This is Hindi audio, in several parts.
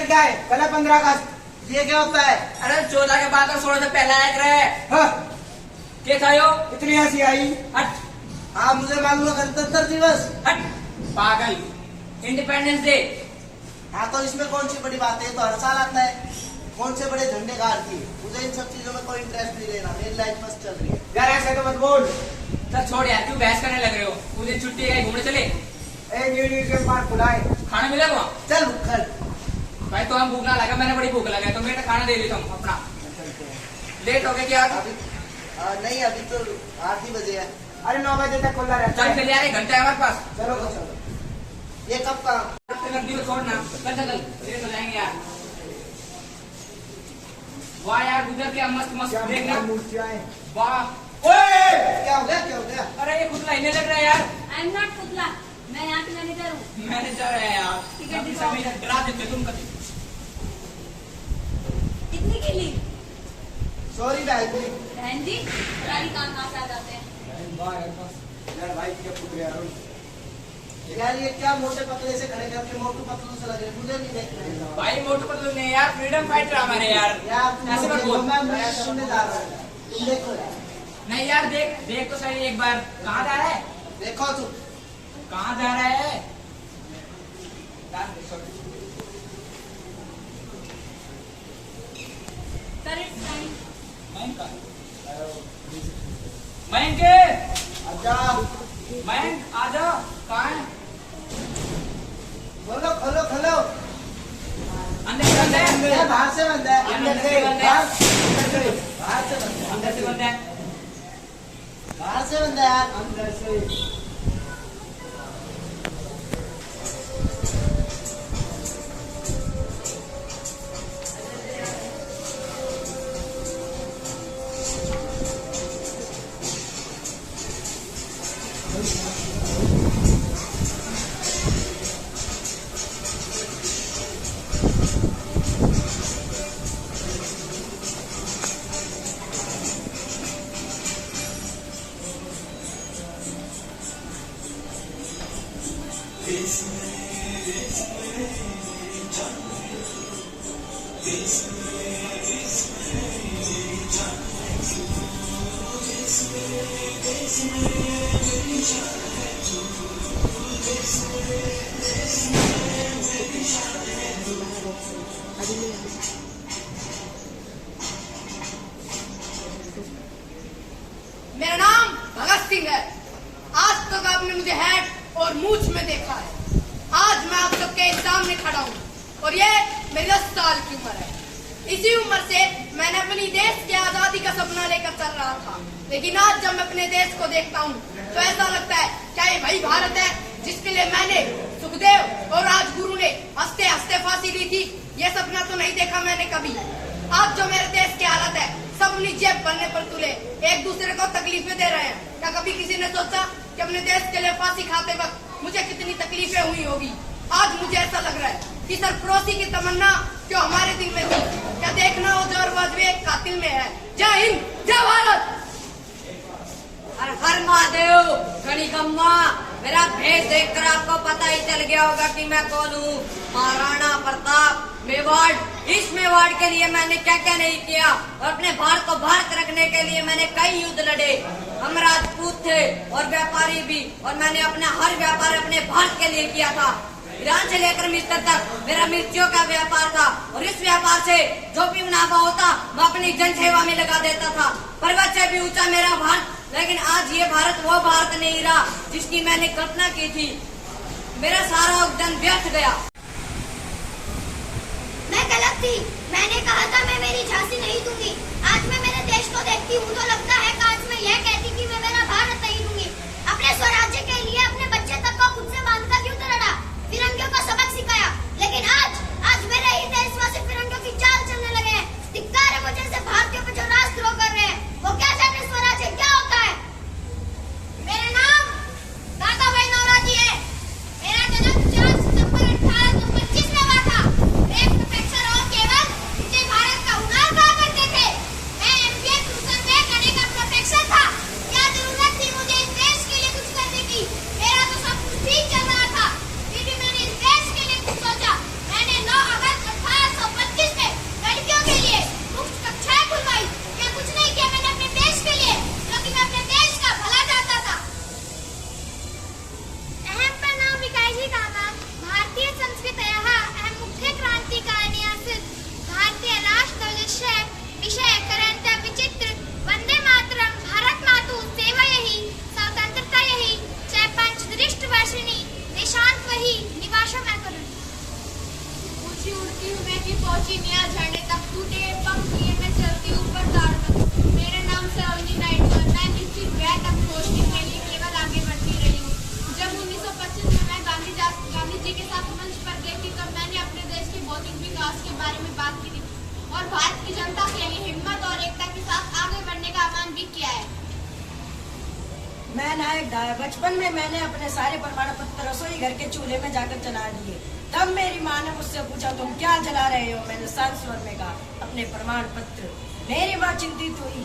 तारीख क्या है? कल है 15 अगस्त। ये क्या होता है? अरे 14 के बाद और 16 से पहला एक रहे। हाँ, क्या था यो? इतनी हंसी आई। हट हाँ मुझे मालूम है, गणतंत्र दिवस। हट पागल। Independence day. हाँ तो इसमें कौन सी बड़ी बात है? ये तो हर साल आता है। कौन से बड़े झंडे गाड़ती है? मुझे इन सब चीजों में कोई इंटरेस्ट नहीं लेना, मेरी लाइफ मस्त चल रही है। यार ऐसे तो मत बोल। चल छोड़ यार, क्यों बहस करने लग रहे हो? उस दिन छुट्टी है, घूमने चले। न्यू म्यूजियम पार्क खुला है। खाना मिलेगा वहाँ? चल खड़। भाई तो हम भूख ना लगा, मैंने बड़ी भूख लगा, तो मैंने खाना दे दी तुम अपना। लेट हो गया क्या? अभी नहीं, अभी तो 8 ही बजे है। अरे 9 बजे तक खुला रहता चल है। चल यार, 1 घंटा है हमारे पास। चलो तो चलो। ये कब का? छोड़ना, चल चल लेट हो जाएंगे यार। वाह यार, गुजर के मस्त मस्त क्या देखना। मूर्तियां हैं। वाह ओए, क्या हो गया? क्या हो गया? अरे ये खुद लाइने लग रहा है यार। आई एम नॉट पुतला, मैं यहाँ की मैनेजर हूँ। मैनेजर है यार, टिकट कभी दिखाओ। समय डरा देते तुम कभी। कितनी की ली? सॉरी भाई। बहन जी, गाड़ी कहाँ से आ जाते हैं? यार भाई क्या फुट गया यार। यार ये क्या मोटे पतले से खड़े करके मोटू पतलू से लगे? मुझे नहीं देख रहे। भाई मोटू पतलू नहीं यार, फ्रीडम फाइटर हमारे यार। यार तुम ऐसे मत देखो, बोल। मैं सुनने जा रहा हूँ। तुम देखो यार, नहीं यार, देख देख तो सही एक बार। कहाँ जा रहा है? देखो तुम। कहाँ जा रहा है? Sir it's time. मयंक, अच्छा मयंक आजा। कहाँ है? खोलो खोलो खोलो। अंदर से बंद है। यार बाहर से बंद है। अंदर से बंद है। बाहर से बंद है। अंदर से बंद है। बाहर से बंद है यार। अंदर से। मेरा नाम भगत सिंह है। आज तक आपने मुझे हैट और मूछ में देखा है। आज मैं आप सबके सामने खड़ा हूँ और ये मेरी 10 साल की उम्र है। इसी उम्र से मैंने अपनी देश की आजादी का सपना लेकर चल रहा था, लेकिन आज जब मैं अपने देश को देखता हूँ तो ऐसा लगता है क्या ये वही भारत है जिसके लिए मैंने, सुखदेव और राजगुरु ने हंसते हंसते फांसी ली थी। ये सपना तो नहीं देखा मैंने कभी। आज जो मेरे देश की हालत है, सब अपनी जेब भरने पर तुले एक दूसरे को तकलीफें दे रहे हैं। क्या कभी किसी ने सोचा कि अपने देश के लिए फांसी खाते वक्त मुझे कितनी तकलीफें हुई होगी? आज मुझे ऐसा लग रहा है कि सरफरोशी की तमन्ना जो हमारे दिल में थी, क्या देखना हो जो वाजवे एक कातिल में है। जय हिंद, जय भारत। हर हर महादेव। गणिकम्मा, मेरा भेष देखकर आपको पता ही चल गया होगा कि मैं कौन हूँ। महाराणा प्रताप, मेवाड़। इस मेवाड़ के लिए मैंने क्या क्या नहीं किया और अपने भारत को भारत रखने के लिए मैंने कई युद्ध लड़े। हम राजपूत थे और व्यापारी भी, और मैंने अपना हर व्यापार अपने भारत के लिए किया था। ईरान से लेकर मिस्र तक मेरा मिर्चियों का व्यापार था, और इस व्यापार से जो भी मुनाफा होता मैं अपनी जनसेवा में लगा देता था। पर्वत से भी ऊंचा मेरा भारत, लेकिन आज ये भारत वो भारत नहीं रहा जिसकी मैंने कल्पना की थी। मेरा सारा उद्यम व्यर्थ गया। मैं गलत थी। मैंने कहा था मैं मेरी झांसी नहीं दूंगी। आज मैं मेरे देश को देखती हूँ तो लगता है काश मैं यह कहती कि मैं मेरा भारत नहीं दूंगी। अपने स्वराज्य के लिए अपने बच्चे तक को खुद से बांधकर युद्ध लड़ा, फिरंगियों को सबक सिखाया, लेकिन आज मेरे ही देशवासी फिरंगियों की चाल चलने लगे हैं। धिक्कार है मुझे से भारतीयों पर जो राष्ट्रद्रोह कर रहे हैं। वो क्या जाने स्वराज्य क्या होता है। मेरा नाम दादा भाई नौरोजी है। मेरा जन्म 4 सितंबर 1825 में हुआ था। एक प्रोफेसर और केवल विजय भारत का उदार कहा करते थे। मैं MBA ट्यूशन में करने का प्रोफेसर था। क्या जरूरत थी मुझे इस देश के लिए कुछ करने की? भी पहुंची मियां झरने तक, टूटे पंख लिए मैं चलती ऊपर ताड़ तक। मेरे नाम से अवनी नाइट पर मैं निश्चित गए तक खोजने के लिए केवल आगे बढ़ती रही हूँ। जब 1925 में मैं गांधी जी के साथ मंच पर गई थी, तब मैंने अपने देश के भौतिक विकास के बारे में बात की थी और भारत की जनता के लिए हिम्मत और एकता के साथ आगे बढ़ने का आह्वान भी किया है। मैं नायक डाया। बचपन में मैंने अपने सारे प्रमाण पत्र रसोई घर के चूल्हे में जाकर जला दिए। तब मेरी माँ ने मुझसे पूछा, तुम क्या जला रहे हो? मैंने शांत स्वर में कहा, अपने प्रमाण पत्र। मेरी माँ चिंतित हुई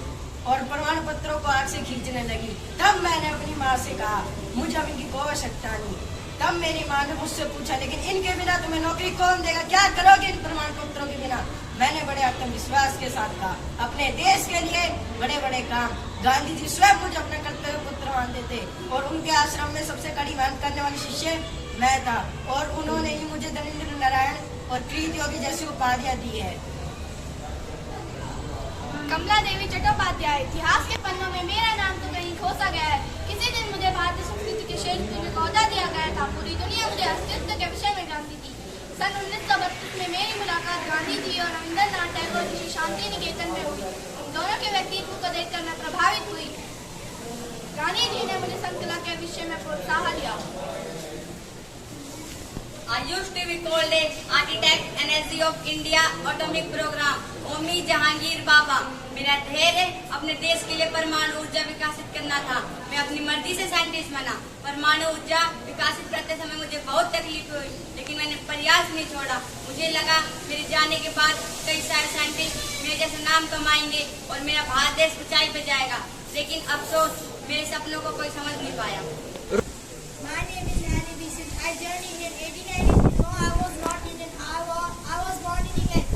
और प्रमाण पत्रों को आग से खींचने लगी। तब मैंने अपनी माँ से कहा, मुझे अब इनकी कोई आवश्यकता नहीं। तब मेरी माँ ने मुझसे पूछा, लेकिन इनके बिना तुम्हें नौकरी कौन देगा? क्या करोगे इन प्रमाण पत्रों के बिना? मैंने बड़े आत्मविश्वास के साथ कहा, अपने देश के लिए बड़े बड़े काम। गांधी जी स्वयं मुझे अपना कर्तव्य पुत्र मानते थे और उनके आश्रम में सबसे कड़ी मेहनत करने वाली शिष्य मैं था और उन्होंने ही मुझे दलिंद्र नारायण और कृत योगी जैसी उपाधियां दी है। कमला देवी चट्टोपाध्याय। इतिहास के पन्नों में मेरा नाम तो कहीं खोसा गया है। किसी दिन मुझे भारतीय संस्कृति के श्रेष्ठ गुरु का ओहदा दिया गया था। पूरी दुनिया मुझे अस्तित्व के विषय में जानती थी। सन 1932 में मेरी मुलाकात गांधी जी और रविंद्रनाथ टैगोर जी शांति निकेतन में हुई। दोनों के व्यक्तित्व को देखकर मैं प्रभावित हुई। गांधी जी ने मुझे संकला के विषय में प्रोत्साहन दिया। I used to be called as Architect Energy of India Atomic Program, ओमी जहांगीर बाबा। मेरा ध्येय अपने देश के लिए परमाणु ऊर्जा विकसित करना था। मैं अपनी मर्जी से साइंटिस्ट बना। परमाणु ऊर्जा विकसित करते समय मुझे बहुत तकलीफ हुई, लेकिन मैंने प्रयास नहीं छोड़ा। मुझे लगा मेरे जाने के बाद कई सारे साइंटिस्ट मेरे जैसे नाम कमाएंगे और मेरा भारत देश ऊंचाई पे जाएगा, लेकिन अफसोस मेरे सपनों को कोई समझ नहीं पाया। My name is Nani Bisit. I joined Indian 1890. No, I was not Indian. I was born in England.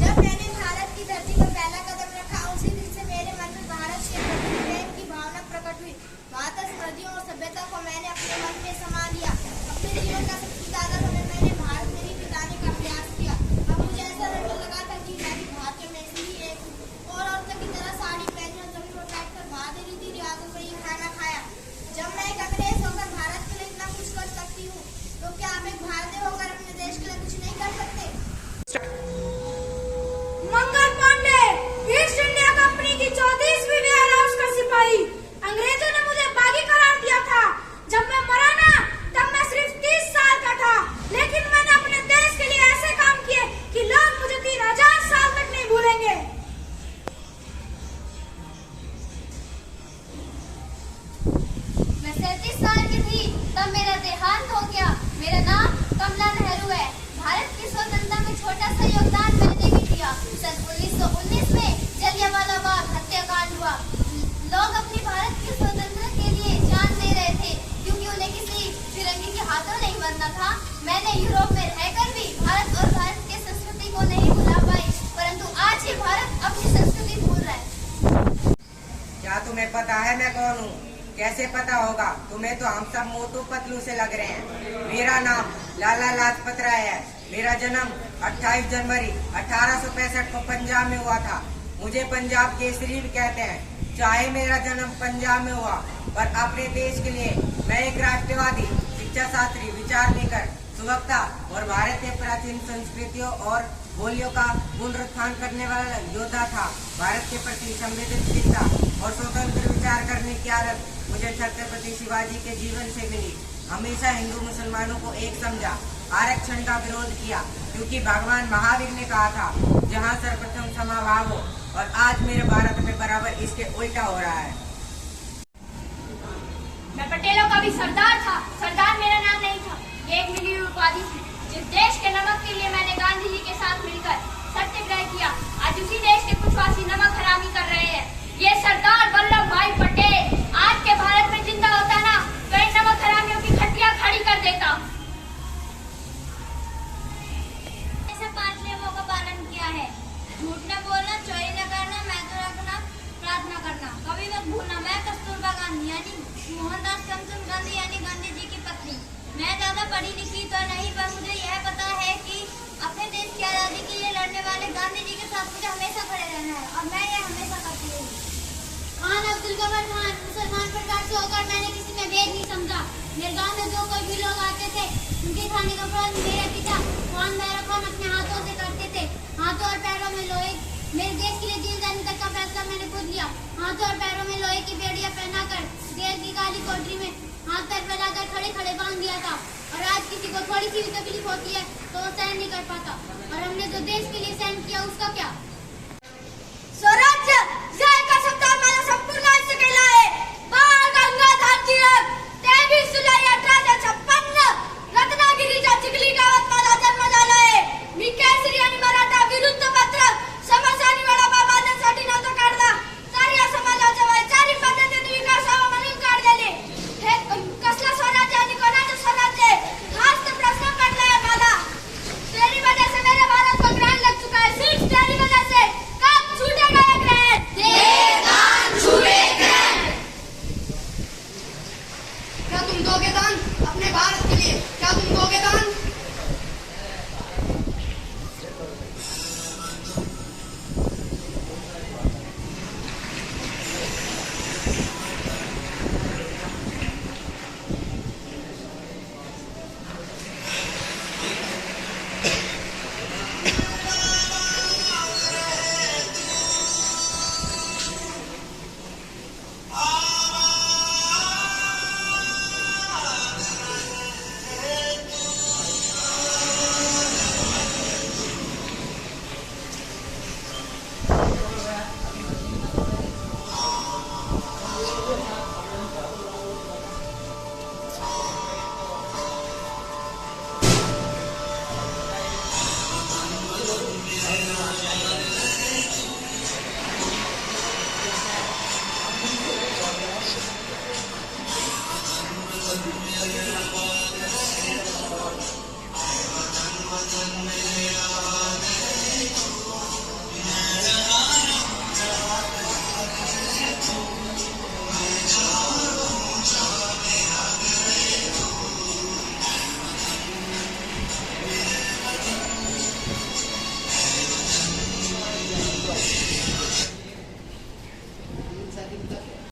जब मैंने भारत की धरती पर पहला कदम रखा, उसी दिन से मेरे मन में भारत के प्रति प्रेम की भावना प्रकट हुई। भारत संस्कृतियों और सभ्यता को मैंने अपने मन में समा लिया। अपने जीवन का सबसे ज्यादा समय मैंने भारत में ही बिताने का प्रयास किया। अब मुझे ऐसा लगने लगा था कि मैं भी भारतीय में से ही एक हूँ और औरतों की तरह साड़ी पहनी और जमीन पर बैठकर भारतीय रीति रिवाजों पर ही खाना खाया। जब मैं एक अंग्रेज होकर भारत के लिए इतना कुछ कर सकती हूँ, तो क्या आप एक भारतीय होकर अपने देश के लिए कुछ नहीं कर सकते? Mangal Pandey, east India company की 34वीं वेयर हाउस का सिपाही। अंग्रेजों ने मुझे बागी करार दिया था। जब मैं मरा ना, तब मैं सिर्फ 30 साल का था, लेकिन मैंने अपने देश के लिए ऐसे काम किए कि लोग मुझे 3000 साल तक नहीं भूलेंगे। मैं 37 साल की थी तब मेरा देहांत हो गया। मेरा नाम कमला नेहरू है। भारत की स्वतंत्रता में छोटा सा योगदान मैंने भी दिया। सन 1919 में जलियांवाला बाग हत्याकांड हुआ। लोग अपनी भारत की स्वतंत्रता के लिए जान दे रहे थे, क्योंकि उन्हें किसी फिरंगी के हाथों नहीं बनना था। मैंने यूरोप में रहकर भी भारत और भारत की संस्कृति को नहीं भुला पाई, परंतु आज ये भारत अपनी संस्कृति भूल रहा है। क्या तुम्हें पता है मैं कौन हूँ? कैसे पता होगा? तुम्हें तो हम सब मोटू पतलू से लग रहे हैं। मेरा नाम लाला लाजपत राय है। मेरा जन्म 28 जनवरी 1865 को पंजाब में हुआ था। मुझे पंजाब केसरी भी कहते हैं। चाहे मेरा जन्म पंजाब में हुआ, पर अपने देश के लिए मैं एक राष्ट्रवादी, शिक्षा शास्त्री, विचार लेकर सुवक्ता और भारत के प्राचीन संस्कृतियों और बोलियों का पुनरुत्थान करने वाला योद्धा था। भारत के प्रति संवेदनशीलता और स्वतंत्र विचार करने की आदत मुझे छत्रपति शिवाजी के जीवन से मिली। हमेशा हिंदू मुसलमानों को एक समझा, आरक्षण का विरोध किया, क्योंकि भगवान महावीर ने कहा था, जहाँ सर्वप्रथम समाभाव हो, और आज मेरे भारत में बराबर इसके उल्टा हो रहा है। मैं पटेलों का भी सरदार था। सरदार मेरा नाम नहीं था, ये एक मिली हुई उपाधि थी। जिस देश के नमक के लिए मैंने गांधी जी के साथ मिलकर सत्याग्रह किया, आज उसी देश के कुछ वासी नमक हरामी कर रहे हैं। ये सरदार वल्लभ भाई पटेल आज के भारत में जिंदा होता ना, कई नमक हरामियों की खटिया खड़ी कर देता। ऐसे 5 नियमों का पालन किया है। झूठ न बोलना, चोरी न करना, महत्व रखना, प्रार्थना करना, कभी मत भूलना। मैं कस्तूरबा गांधी यानी मोहनदास करमचंद गांधी यानी गांधी जी की पत्नी। मैं ज्यादा पढ़ी लिखी तो नहीं, पर मुझे यह पता है कि अपने देश की आजादी के लिए लड़ने वाले गांधी जी के साथ मुझे हमेशा खड़े रहना है, और मैं ये हमेशा करती रही। खान अब्दुल गफर खान, मुसलमान परिवार से होकर मैंने किसी में भेद नहीं समझा। मेरे गांव में जो कोई भी लोग आते थे, उनके खाने का प्रबंध मेरे पिता खान भैरव खान अपने हाथों से करते थे। हाथों और पैरों में लोहे, मेरे देश के लिए जेल जाने तक का फैसला मैंने खुद लिया। हाथों और पैरों में लोहे की बेड़ियां पहनाकर जेल की काली कोठरी में हाथ पैर फैलाकर खड़े खड़े बांध दिया था। और आज किसी को थोड़ी सी भी तकलीफ होती है तो वो सहन नहीं कर पाता। और हमने जो देश के लिए सहन किया उसका क्या? स्वराज्य का शब्द हमारा संपूर्ण से कहलाए। बाल गंगाधर तिलक 23 जुलाई 1856 रत्नागिरीच्या चिखली गावात माझा जन्म झाला आहे। मी केसरी आणि मराठा विरुद्ध पत्र समस्यांनी वडापाव बांधण्यासाठी नव्हता काढला, तर या समाजाच्या वैचारिक पद्धतीने विकास व्हावा म्हणून काढलेले। हे कसला स्वराज्य आणि कोणाचं स्वराज्य हाच तर प्रश्न पडलाय मला। तेरी वजह से मेरे भारत को ग्रहण लग चुका है, सिर्फ तेरी वजह से। कब छूटेगा ये ग्रहण? देवदान छूटे ग्रहण। क्या तुम दोगे दान अपने भारत के लिए? क्या तुम